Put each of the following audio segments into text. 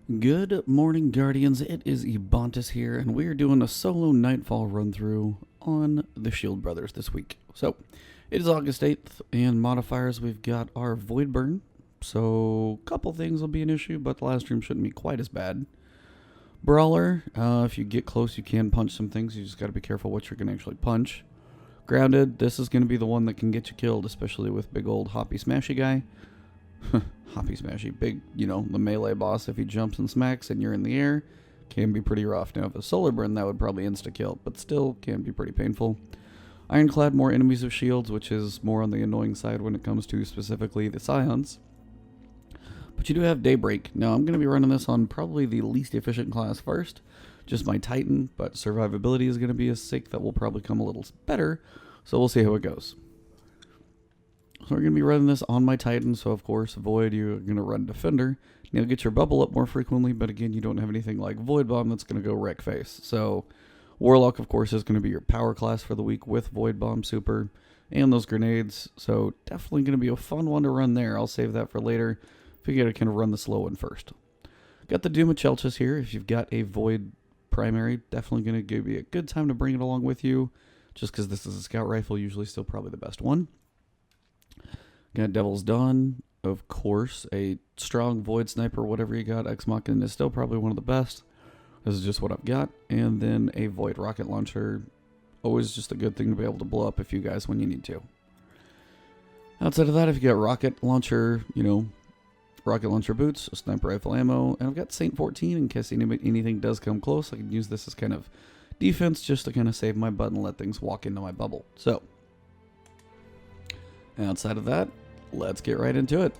Good morning, Guardians. It is Ebontis here, and we are doing a solo Nightfall run-through on the Shield Brothers this week. So, it is August 8th, and modifiers, we've got our Void Burn. So, a couple things will be an issue, but the last stream shouldn't be quite as bad. Brawler, if you get close, you can punch some things. You just got to be careful what you're going to actually punch. Grounded, this is going to be the one that can get you killed, especially with big old Hoppy Smashy guy. Hoppy Smashy, big, the melee boss. If he jumps and smacks and you're in the air, can be pretty rough. Now, if a solar burn, that would probably insta-kill, but still can be pretty painful. Ironclad, more enemies of shields, which is more on the annoying side when it comes to specifically the Scions. But you do have Daybreak. Now, I'm going to be running this on probably the least efficient class first, just my Titan, but survivability is going to be a sick that will probably come a little better, so we'll see how it goes. So we're going to be running this on my Titan, so of course, Void, you're going to run Defender. You'll get your bubble up more frequently, but again, you don't have anything like Void Bomb that's going to go wreck face. So, Warlock, of course, is going to be your power class for the week with Void Bomb Super and those grenades. So, definitely going to be a fun one to run there. I'll save that for later. Figure I can run the slow one first. Got the Doom of Chelchis here. If you've got a Void primary, definitely going to give you a good time to bring it along with you. Just because this is a scout rifle, usually still probably the best one. Got Devil's Dawn, of course, a strong Void Sniper, whatever you got. Ex Machina is still probably one of the best. This is just what I've got. And then a Void Rocket Launcher, always just a good thing to be able to blow up a few guys when you need to. Outside of that, if you got Rocket Launcher, Rocket Launcher boots, Sniper Rifle ammo, and I've got Saint 14 in case anything does come close. I can use this as kind of defense just to kind of save my butt and let things walk into my bubble. So, outside of that, let's get right into it.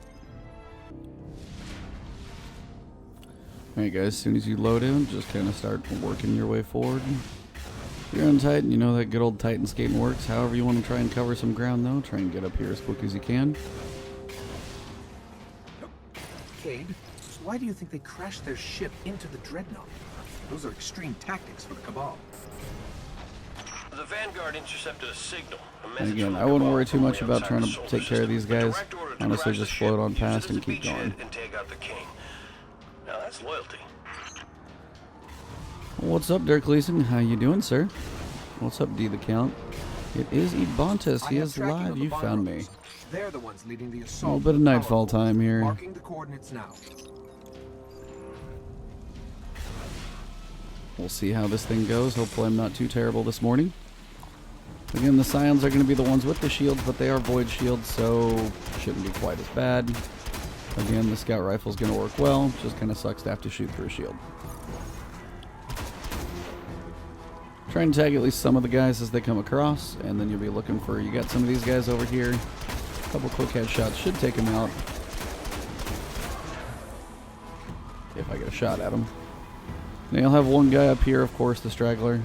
Alright guys, as soon as you load in, just kind of start working your way forward. If you're on Titan, you know that good old Titan skating works. However you want to try and cover some ground though, try and get up here as quick as you can. Cade, why do you think they crashed their ship into the Dreadnought? Those are extreme tactics for the Cabal. The Vanguard intercepted a signal. And again, I wouldn't worry too much about trying to take care of these guys. Honestly, just float on past and keep going. And take out the king. Now that's loyalty. What's up, Dirk Leeson? How you doing, sir? What's up, D the Count? It is Ebontis. He is live. You found me. They're the ones leading the A assault. little bit of Nightfall time here. Marking the coordinates now. We'll see how this thing goes. Hopefully I'm not too terrible this morning. Again, the Scions are going to be the ones with the shields, but they are Void shields, so shouldn't be quite as bad. Again, the Scout Rifle is going to work well. Just kind of sucks to have to shoot through a shield. Try and tag at least some of the guys as they come across, and then you'll be looking for, you got some of these guys over here. A couple quick headshots should take them out. If I get a shot at them. Now you'll have one guy up here, of course, the straggler.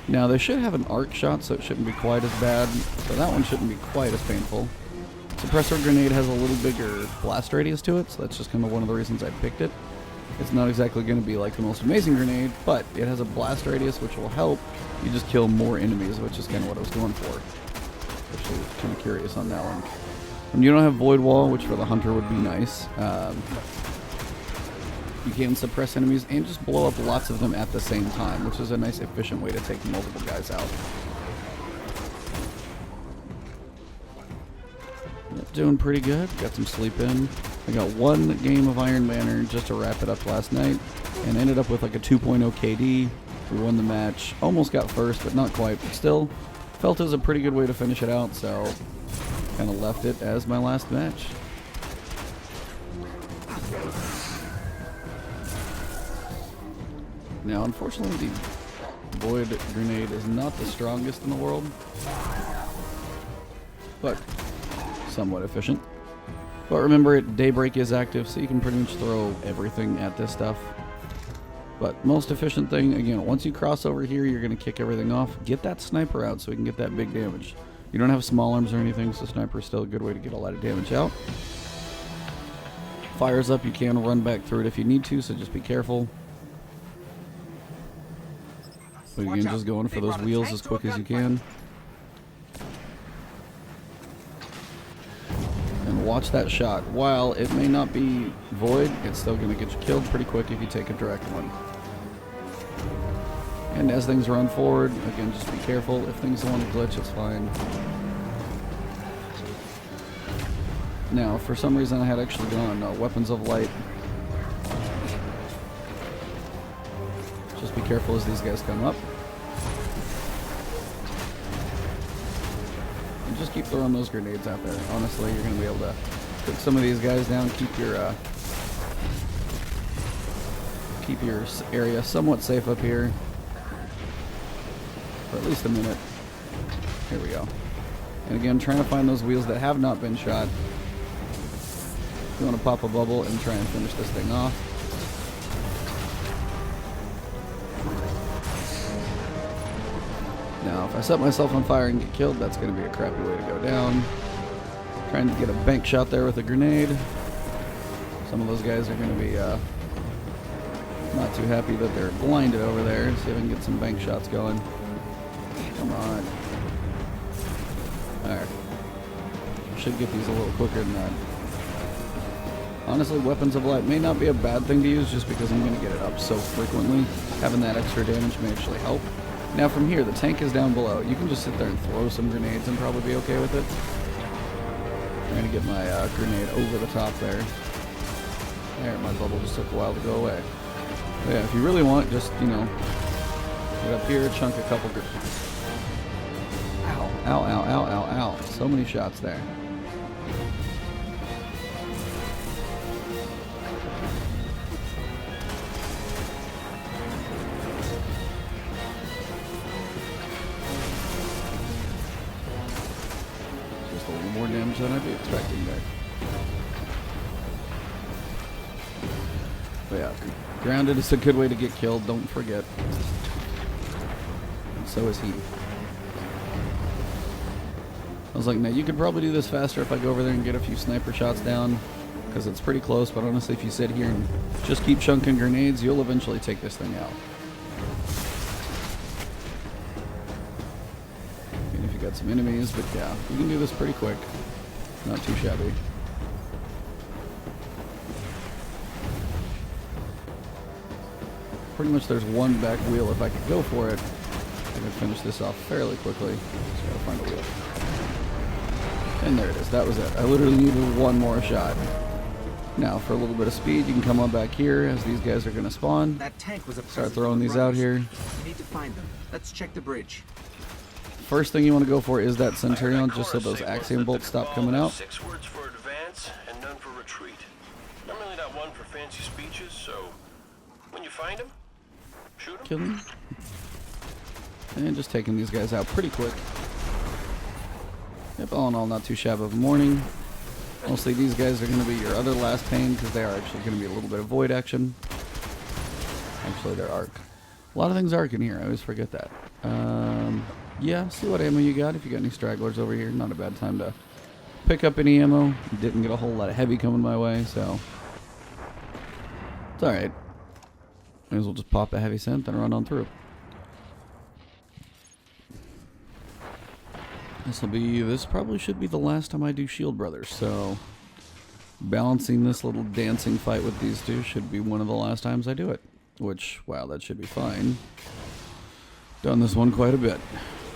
Now they should have an arc shot, so it shouldn't be quite as bad. So that one shouldn't be quite as painful. Suppressor grenade has a little bigger blast radius to it, so that's just kind of one of the reasons I picked it. It's not exactly going to be like the most amazing grenade, but it has a blast radius which will help you just kill more enemies, which is kind of what I was going for. Actually, kind of curious on that one. And you don't have Void Wall, which for the Hunter would be nice. You can suppress enemies and just blow up lots of them at the same time, which is a nice efficient way to take multiple guys out. Yep, doing pretty good. Got some sleep in. I got one game of Iron Banner just to wrap it up last night, and ended up with like a 2.0 KD. We won the match. Almost got first, but not quite. But still, felt it was a pretty good way to finish it out, so kind of left it as my last match. Now, unfortunately, the Void Grenade is not the strongest in the world, but somewhat efficient. But remember, Daybreak is active, so you can pretty much throw everything at this stuff. But most efficient thing, again, once you cross over here, you're going to kick everything off. Get that sniper out so we can get that big damage. You don't have small arms or anything, so sniper is still a good way to get a lot of damage out. Fires up, you can run back through it if you need to, so just be careful. But again, just going for those wheels as quick as you can. watch that shot. While it may not be void, it's still going to get you killed pretty quick if you take a direct one. And as things run forward, again, just be careful. If things want to glitch, it's fine. Now, for some reason I had actually gone Weapons of Light. Just be careful as these guys come up. And just keep throwing those grenades out there. Honestly, you're going to be able to cook some of these guys down, keep your area somewhat safe up here. For at least a minute. Here we go. And again, trying to find those wheels that have not been shot. You want to pop a bubble and try and finish this thing off. Now, if I set myself on fire and get killed, that's going to be a crappy way to go down. Trying to get a bank shot there with a grenade. Some of those guys are going to be not too happy that they're blinded over there. See if I can get some bank shots going. Come on. Alright. Should get these a little quicker than that. Honestly, Weapons of Light may not be a bad thing to use just because I'm going to get it up so frequently. Having that extra damage may actually help. Now from here, the tank is down below. You can just sit there and throw some grenades and probably be okay with it. Trying to get my grenade over the top there. There, my bubble just took a while to go away. But yeah, if you really want, just, you know, get up here, chunk a couple grenades. Ow, ow, ow, ow, ow, ow. So many shots there. Just a little more damage than I'd be expecting there. But yeah, grounded is a good way to get killed, don't forget. And so is he. I was like, now you could probably do this faster if I go over there and get a few sniper shots down, because it's pretty close, but honestly, if you sit here and just keep chunking grenades, you'll eventually take this thing out. And if you got some enemies, but yeah, you can do this pretty quick. Not too shabby. Pretty much there's one back wheel. If I could go for it, I could finish this off fairly quickly. Just gotta find a wheel. And there it is. That was it. I literally needed one more shot. Now, for a little bit of speed, you can come on back here as these guys are going to spawn. That tank was a Start throwing these out here. We need to find them. Let's check the bridge. First thing you want to go for is that Centurion, just so those Axiom bolts stop coming out. 6 words for advance and none for retreat. I'm really not one for fancy speeches, so when you find them, shoot them. Kill them. And just taking these guys out pretty quick. Yep, all in all, not too shabby of a morning. Mostly these guys are going to be your other last pain because they are actually going to be a little bit of void action. Actually, they're arc. A lot of things arc in here. I always forget that. Yeah, see what ammo you got. If you got any stragglers over here, not a bad time to pick up any ammo. Didn't get a whole lot of heavy coming my way, so it's alright. May as well just pop a heavy scent and run on through. This probably should be the last time I do Shield Brothers, so balancing this little dancing fight with these two should be one of the last times I do it. Which, wow, that should be fine. Done this one quite a bit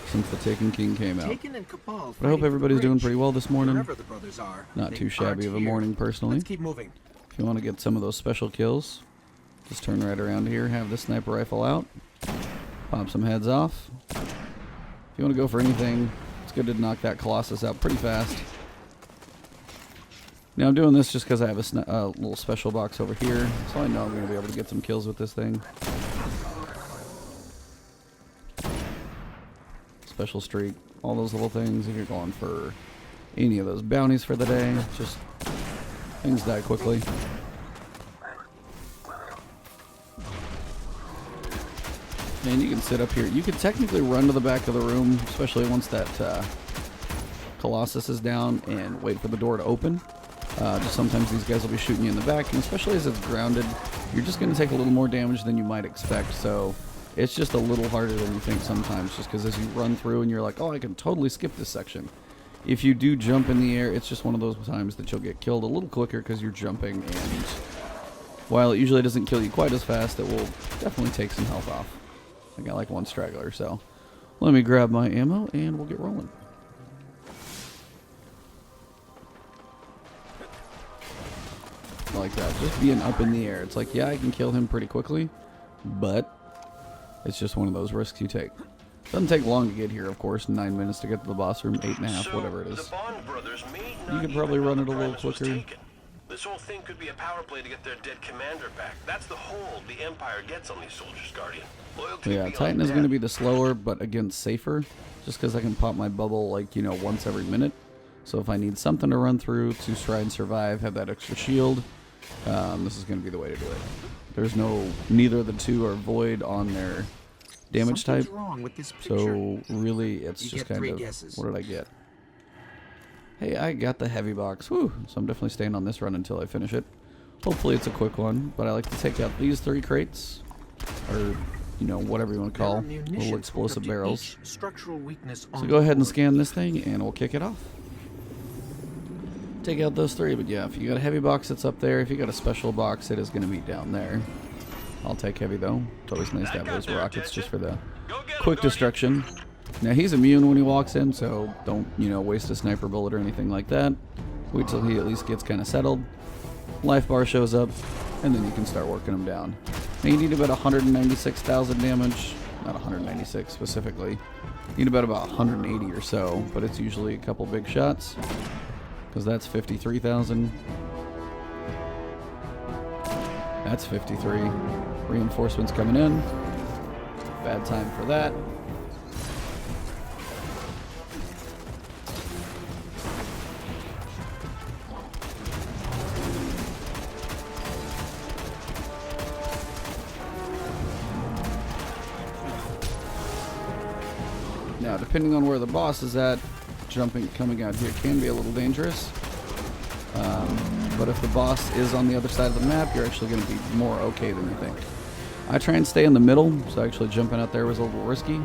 since the Taken King came out. But I hope everybody's doing pretty well this morning. Not too shabby of a morning, personally. Let's keep moving. If you want to get some of those special kills, just turn right around here, have the sniper rifle out, pop some heads off. If you want to go for anything, it's good to knock that Colossus out pretty fast. Now I'm doing this just because I have a little special box over here, so I know I'm going to be able to get some kills with this thing. Special streak, all those little things. If you're going for any of those bounties for the day, just things die quickly. And you can sit up here. You can technically run to the back of the room, especially once that Colossus is down, and wait for the door to open. Just sometimes these guys will be shooting you in the back, and especially as it's grounded, you're just going to take a little more damage than you might expect. So it's just a little harder than you think sometimes, just because as you run through and you're like, oh, I can totally skip this section. if you do jump in the air, it's just one of those times that you'll get killed a little quicker because you're jumping, and while it usually doesn't kill you quite as fast, it will definitely take some health off. I got like one straggler, so let me grab my ammo and we'll get rolling. I like that, just being up in the air. It's like, yeah, I can kill him pretty quickly, but it's just one of those risks you take. Doesn't take long to get here, of course. 9 minutes to get to the boss room, 8.5, whatever it is. You could probably run it a little quicker. This whole thing could be a power play to get their dead commander back. That's the hold the Empire gets on these soldiers, Guardian. Yeah, Titan is going to be the slower, but again, safer. Just because I can pop my bubble, like, you know, once every minute. So if I need something to run through to try and survive, have that extra shield, this is going to be the way to do it. There's neither of the two are void on their damage type. Wrong with this So really, it's just kind of, what did I get? Hey, I got the heavy box. Woo! So I'm definitely staying on this run until I finish it. Hopefully it's a quick one, but I like to take out these 3 crates, or, you know, whatever you want to call little explosive barrels. So go ahead and scan this thing, and we'll kick it off. Take out those 3, but yeah, if you got a heavy box, it's up there. If you got a special box, it is going to be down there. I'll take heavy, though. It's always nice to have those rockets just for the quick destruction. Now, he's immune when he walks in, so don't, you know, waste a sniper bullet or anything like that. Wait till he at least gets kind of settled. Life bar shows up, and then you can start working him down. Now, you need about 196,000 damage. Not 196 specifically. You need about 180 or so, but it's usually a couple big shots, because that's 53,000. That's 53. Reinforcements coming in. Bad time for that. Now, depending on where the boss is at, coming out here can be a little dangerous. But if the boss is on the other side of the map, you're actually going to be more okay than you think. I try and stay in the middle, so actually jumping out there was a little risky.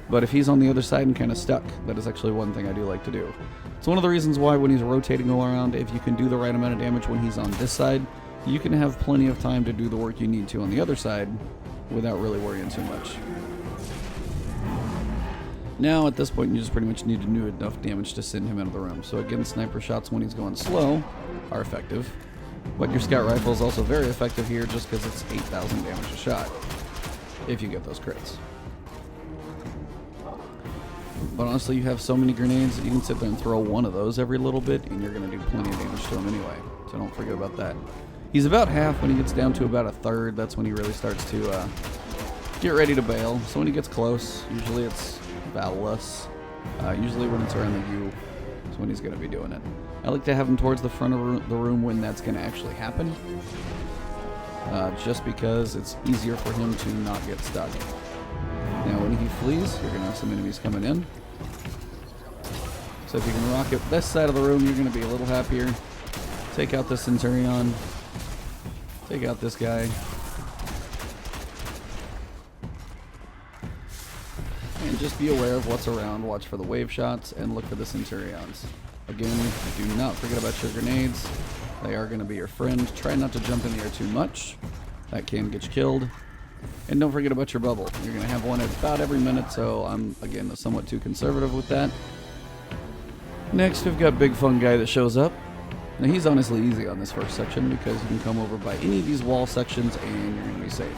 But if he's on the other side and kind of stuck, that is actually one thing I do like to do. It's one of the reasons why when he's rotating all around, if you can do the right amount of damage when he's on this side, you can have plenty of time to do the work you need to on the other side without really worrying too much. Now, at this point, you just pretty much need to do enough damage to send him out of the room. So again, sniper shots when he's going slow are effective. But your scout rifle is also very effective here just because it's 8,000 damage a shot, if you get those crits. But honestly, you have so many grenades that you can sit there and throw one of those every little bit, and you're going to do plenty of damage to him anyway. So don't forget about that. He's about half. When he gets down to about a third, that's when he really starts to get ready to bail. So when he gets close, usually it's battle-less. Usually when it's around the U is when he's going to be doing it. I like to have him towards the front of the room when that's going to actually happen. Just because it's easier for him to not get stuck. Now when he flees, you're going to have some enemies coming in. So if you can rocket this side of the room, you're going to be a little happier. Take out the Centurion. Take out this guy. And just be aware of what's around. Watch for the wave shots and look for the Centurions. Again, do not forget about your grenades. They are going to be your friend. Try not to jump in the air too much. That can get you killed. And don't forget about your bubble. You're going to have one at about every minute, so I'm, again, somewhat too conservative with that. Next, we've got Big Fun Guy that shows up. Now, he's honestly easy on this first section because you can come over by any of these wall sections and you're going to be safe.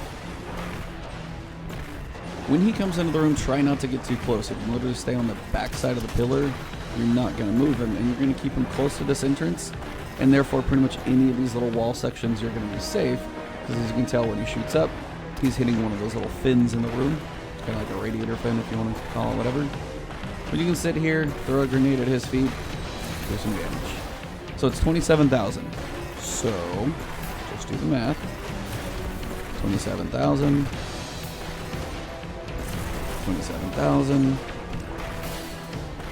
When he comes into the room, try not to get too close. If you literally stay on the back side of the pillar, you're not going to move him, and you're going to keep him close to this entrance, and therefore pretty much any of these little wall sections you're going to be safe, because as you can tell when he shoots up, he's hitting one of those little fins in the room. It's kind of like a radiator fin if you want to call it whatever. But you can sit here, throw a grenade at his feet, do some damage. So it's 27,000. So, just do the math. 27,000. 27,000.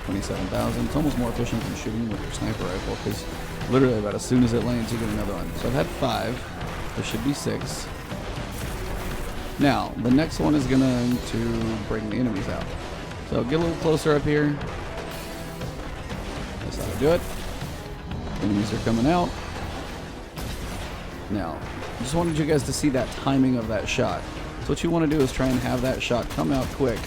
27,000. It's almost more efficient than shooting with your sniper rifle because literally about as soon as it lands, you get another one. So I've had 5. There should be 6. Now, the next one is going to bring the enemies out. So get a little closer up here. Do it. Enemies are coming out. Now, I just wanted you guys to see that timing of that shot. So what you want to do is try and have that shot come out quick.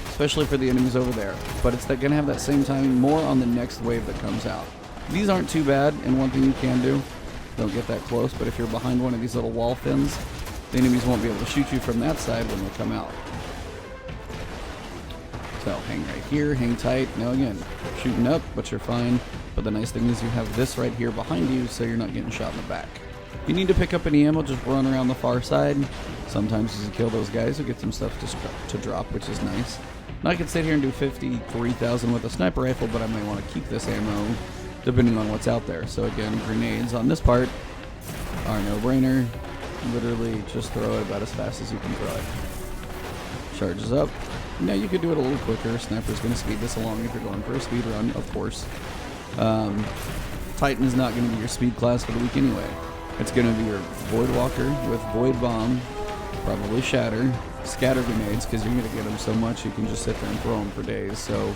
Especially for the enemies over there. But it's going to have that same timing more on the next wave that comes out. These aren't too bad, and one thing you can do, don't get that close, but if you're behind one of these little wall fins, the enemies won't be able to shoot you from that side when they come out. So hang right here, hang tight. Now again, shooting up, but you're fine. But the nice thing is you have this right here behind you, so you're not getting shot in the back. If you need to pick up any ammo, just run around the far side. Sometimes you kill those guys who get some stuff to drop, which is nice. Now I could sit here and do 53,000 with a sniper rifle, but I might want to keep this ammo depending on what's out there. So again, grenades on this part are no-brainer. Literally just throw it about as fast as you can throw it. Charges up. Now you could do it a little quicker. Sniper's going to speed this along if you're going for a speed run, of course. Titan is not going to be your speed class for the week anyway. It's going to be your Void Walker with Void Bomb, probably Shatter, Scatter Grenades, because you're going to get them so much you can just sit there and throw them for days. So,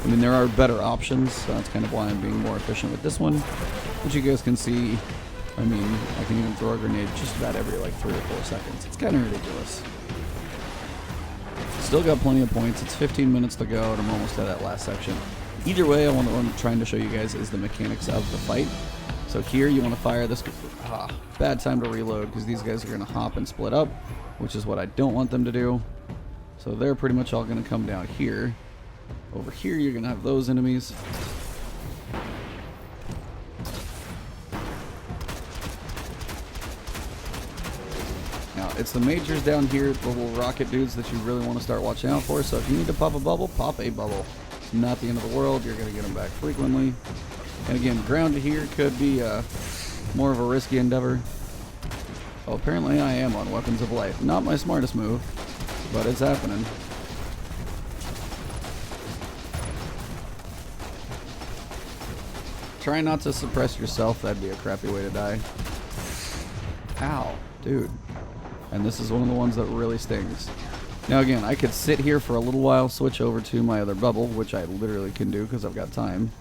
I mean, there are better options, so that's kind of why I'm being more efficient with this one. But you guys can see, I mean, I can even throw a grenade just about every like 3 or 4 seconds. It's kind of ridiculous. Still got plenty of points. It's 15 minutes to go, and I'm almost at that last section. Either way, what I'm trying to show you guys is the mechanics of the fight. So here, you want to fire this. Bad time to reload, because these guys are going to hop and split up, which is what I don't want them to do. So they're pretty much all going to come down here. Over here, you're going to have those enemies. Now, it's the majors down here, the little rocket dudes that you really want to start watching out for. So if you need to pop a bubble, pop a bubble. It's not the end of the world. You're going to get them back frequently. And again, ground to here could be more of a risky endeavor. Oh, apparently I am on Weapons of Light. Not my smartest move, but it's happening. Try not to suppress yourself. That'd be a crappy way to die. Ow, dude. And this is one of the ones that really stings. Now again, I could sit here for a little while, switch over to my other bubble, which I literally can do because I've got time.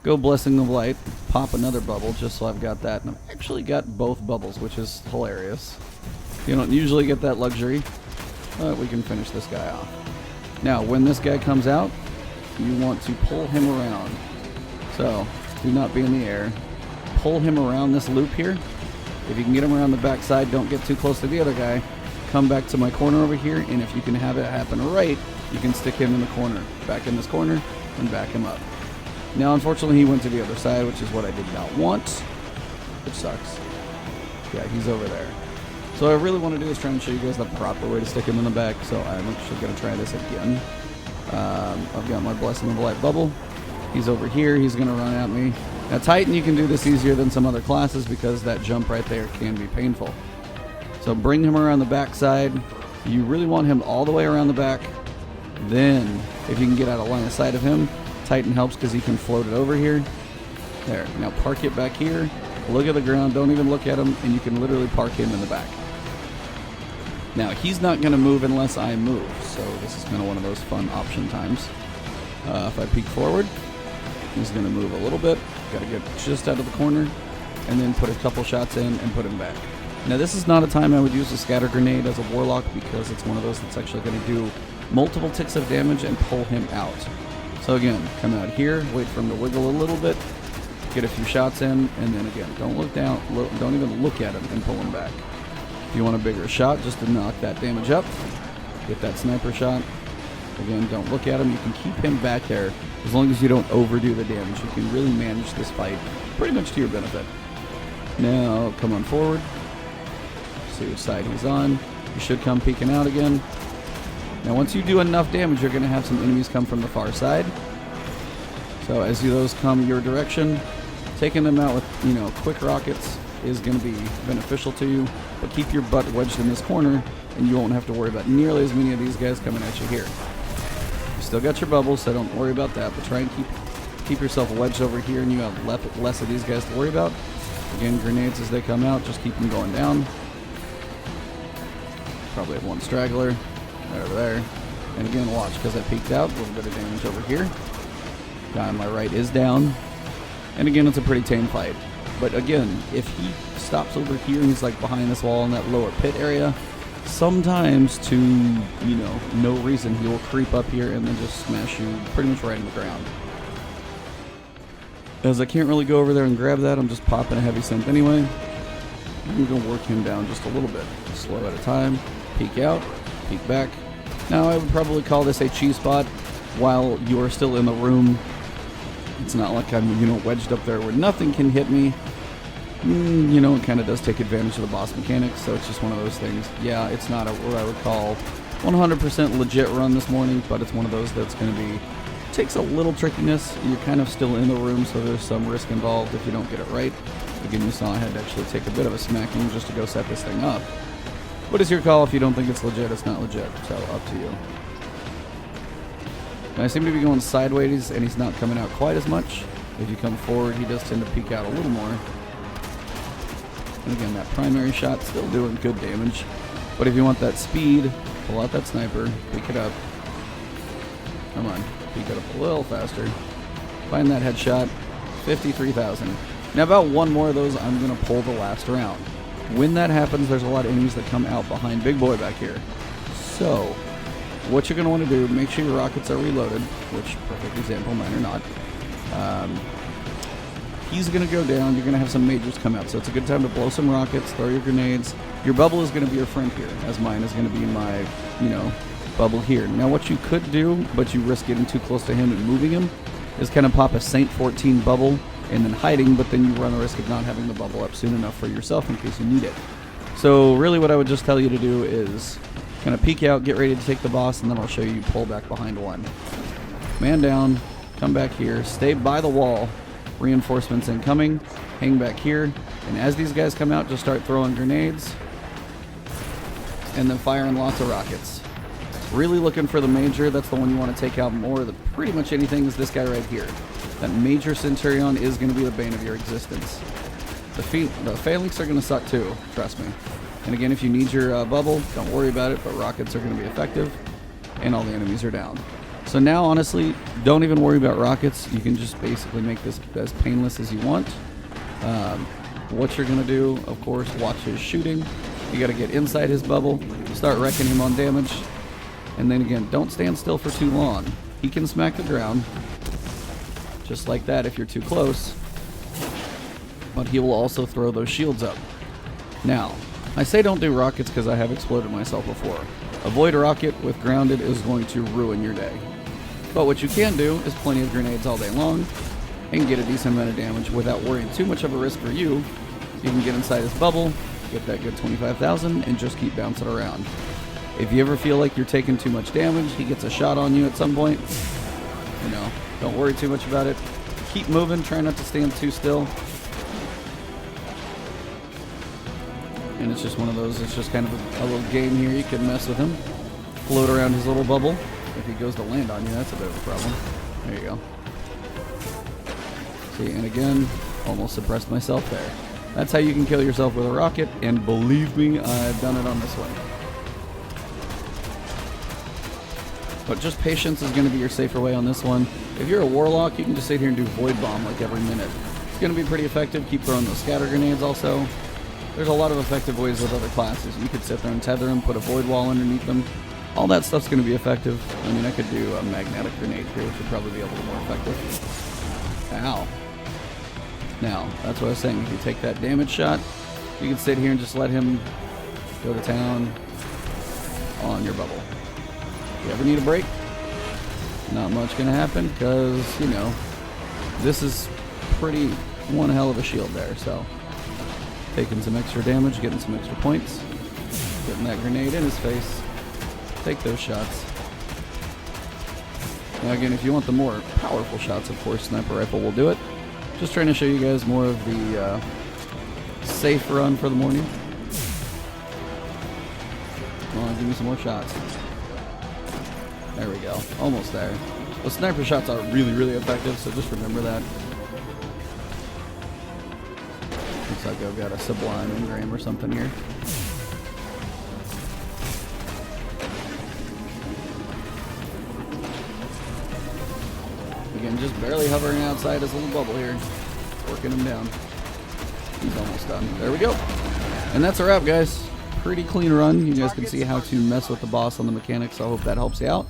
Go Blessing of Light, pop another bubble just so I've got that. And I've actually got both bubbles, which is hilarious. You don't usually get that luxury, but we can finish this guy off. Now, when this guy comes out, you want to pull him around. So, do not be in the air. Pull him around this loop here. If you can get him around the back side, don't get too close to the other guy. Come back to my corner over here, and if you can have it happen right, you can stick him in the corner. Back in this corner, and back him up. Now, unfortunately, he went to the other side, which is what I did not want, which sucks. Yeah, he's over there. So what I really want to do is try and show you guys the proper way to stick him in the back, so I'm actually going to try this again. I've got my Blessing of the Light bubble. He's over here. He's going to run at me. Now, Titan, you can do this easier than some other classes because that jump right there can be painful. So bring him around the back side. You really want him all the way around the back. Then, if you can get out of line of sight of him, Titan helps because he can float it over here. There. Now park it back here. Look at the ground. Don't even look at him, and you can literally park him in the back. Now, he's not going to move unless I move, so this is kind of one of those fun option times. If I peek forward, he's going to move a little bit. Got to get just out of the corner, and then put a couple shots in and put him back. Now, this is not a time I would use a scatter grenade as a warlock because it's one of those that's actually going to do multiple ticks of damage and pull him out. So again, come out here, wait for him to wiggle a little bit, get a few shots in, and then again, don't look down, don't even look at him and pull him back. If you want a bigger shot, just to knock that damage up, get that sniper shot. Again, don't look at him. You can keep him back there as long as you don't overdo the damage. You can really manage this fight pretty much to your benefit. Now, come on forward. See which side he's on. He should come peeking out again. Now, once you do enough damage, you're going to have some enemies come from the far side. So, as those come your direction, taking them out with, quick rockets is going to be beneficial to you. But keep your butt wedged in this corner, and you won't have to worry about nearly as many of these guys coming at you here. You still got your bubbles, so don't worry about that. But try and keep yourself wedged over here, and you have less of these guys to worry about. Again, grenades as they come out, just keep them going down. Probably have one straggler. Right over there. And again, watch, because I peeked out. A little bit of damage over here. Guy on my right is down. And again, it's a pretty tame fight. But again, if he stops over here and he's like behind this wall in that lower pit area, sometimes to, you know, no reason, he will creep up here and then just smash you pretty much right in the ground. As I can't really go over there and grab that, I'm just popping a heavy synth anyway. I'm going to work him down just a little bit. Slow at a time. Peek out. Peek back. Now, I would probably call this a cheese spot while you are still in the room. It's not like I'm, you know, wedged up there where nothing can hit me. You know, it kind of does take advantage of the boss mechanics, so it's just one of those things. Yeah, it's not what I would call 100% legit run this morning, but it's one of those that's going to be, takes a little trickiness. You're kind of still in the room, so there's some risk involved if you don't get it right. Again, you saw I had to actually take a bit of a smacking just to go set this thing up. But it's your call. If you don't think it's legit, it's not legit, so up to you. And I seem to be going sideways, and he's not coming out quite as much. If you come forward, he does tend to peek out a little more. And again, that primary shot still doing good damage. But if you want that speed, pull out that sniper, peek it up. Come on, peek it up a little faster. Find that headshot, 53,000. Now about one more of those, I'm going to pull the last round. When that happens, there's a lot of enemies that come out behind Big Boy back here. So, what you're going to want to do, make sure your rockets are reloaded, which, perfect example, mine are not. He's going to go down, you're going to have some majors come out, so it's a good time to blow some rockets, throw your grenades. Your bubble is going to be your friend here, as mine is going to be my, you know, bubble here. Now what you could do, but you risk getting too close to him and moving him, is kind of pop a Saint 14 bubble and then hiding, but then you run the risk of not having the bubble up soon enough for yourself in case you need it. So really what I would just tell you to do is kind of peek out, get ready to take the boss, and then I'll show you pull back behind one. Man down, come back here, stay by the wall, reinforcements incoming, hang back here, and as these guys come out, just start throwing grenades, and then firing lots of rockets. Really looking for the major, that's the one you want to take out more than pretty much anything, is this guy right here. That major Centurion is going to be the bane of your existence. The phalanx are going to suck too, trust me. And again, if you need your bubble, don't worry about it, but rockets are going to be effective, and all the enemies are down. So now, honestly, don't even worry about rockets. You can just basically make this as painless as you want. What you're going to do, of course, watch his shooting. You got to get inside his bubble, start wrecking him on damage, and then again, don't stand still for too long. He can smack the ground, just like that if you're too close, but he will also throw those shields up. Now, I say don't do rockets because I have exploded myself before. Avoid a rocket with grounded is going to ruin your day. But what you can do is plenty of grenades all day long and get a decent amount of damage without worrying too much of a risk for you. You can get inside his bubble, get that good 25,000, and just keep bouncing around. If you ever feel like you're taking too much damage, he gets a shot on you at some point, you know, don't worry too much about it. Keep moving, try not to stand too still. And it's just one of those, it's just kind of a little game here. You can mess with him, float around his little bubble. If he goes to land on you, that's a bit of a problem. There you go. See, and again, almost suppressed myself there. That's how you can kill yourself with a rocket, and believe me, I've done it on this one. But just patience is going to be your safer way on this one. If you're a warlock, you can just sit here and do void bomb like every minute. It's going to be pretty effective. Keep throwing those scatter grenades also. There's a lot of effective ways with other classes. You could sit there and tether them, put a void wall underneath them. All that stuff's going to be effective. I mean, I could do a magnetic grenade here, which would probably be a little more effective. Ow. Now, that's what I was saying. If you take that damage shot, you can sit here and just let him go to town on your bubble. If you ever need a break, not much going to happen because, you know, this is pretty one hell of a shield there. So, taking some extra damage, getting some extra points, getting that grenade in his face. Take those shots. Now again, if you want the more powerful shots, of course, sniper rifle will do it. Just trying to show you guys more of the safe run for the morning. Come on, give me some more shots. There we go. Almost there. The sniper shots are really, really effective, so just remember that. Looks like I've got a Sublime Engram or something here. just barely hovering outside his little bubble here. Working him down. He's almost done. There we go. And that's a wrap, guys. Pretty clean run. You guys can see how to mess with the boss on the mechanics. I hope that helps you out.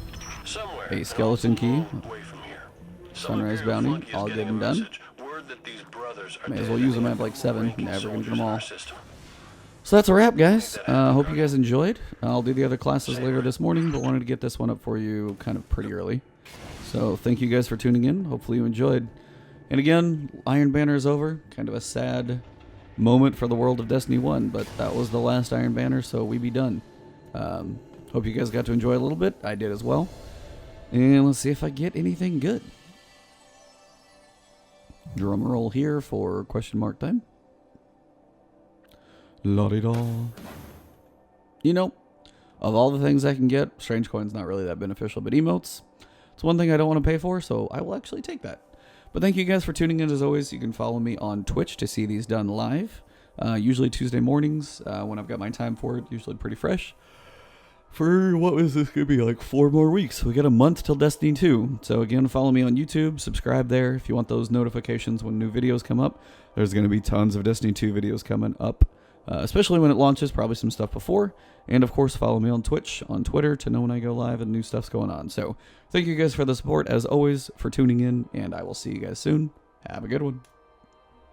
A skeleton key. Sunrise bounty. All good and done. May as well use them. I have like 7. Never gonna get them all. So that's a wrap, guys. Hope you guys enjoyed. I'll do the other classes later this morning, but wanted to get this one up for you kind of pretty early. So thank you guys for tuning in. Hopefully you enjoyed. And again, Iron Banner is over. Kind of a sad moment for the world of Destiny 1, but that was the last Iron Banner, so we be done. Hope you guys got to enjoy a little bit. I did as well. And let's see if I get anything good. Drum roll here for question mark time. La-di-da. You know, of all the things I can get, Strange Coin's not really that beneficial, but emotes, it's one thing I don't want to pay for, so I will actually take that. But thank you guys for tuning in as always. You can follow me on Twitch to see these done live. Usually Tuesday mornings when I've got my time for it. Usually pretty fresh. For, what was this going to be, like 4 more weeks. We got a month till Destiny 2. So again, follow me on YouTube. Subscribe there if you want those notifications when new videos come up. There's going to be tons of Destiny 2 videos coming up. Especially when it launches. Probably some stuff before. And of course, follow me on Twitch, on Twitter to know when I go live and new stuff's going on. So thank you guys for the support, as always, for tuning in. And I will see you guys soon. Have a good one.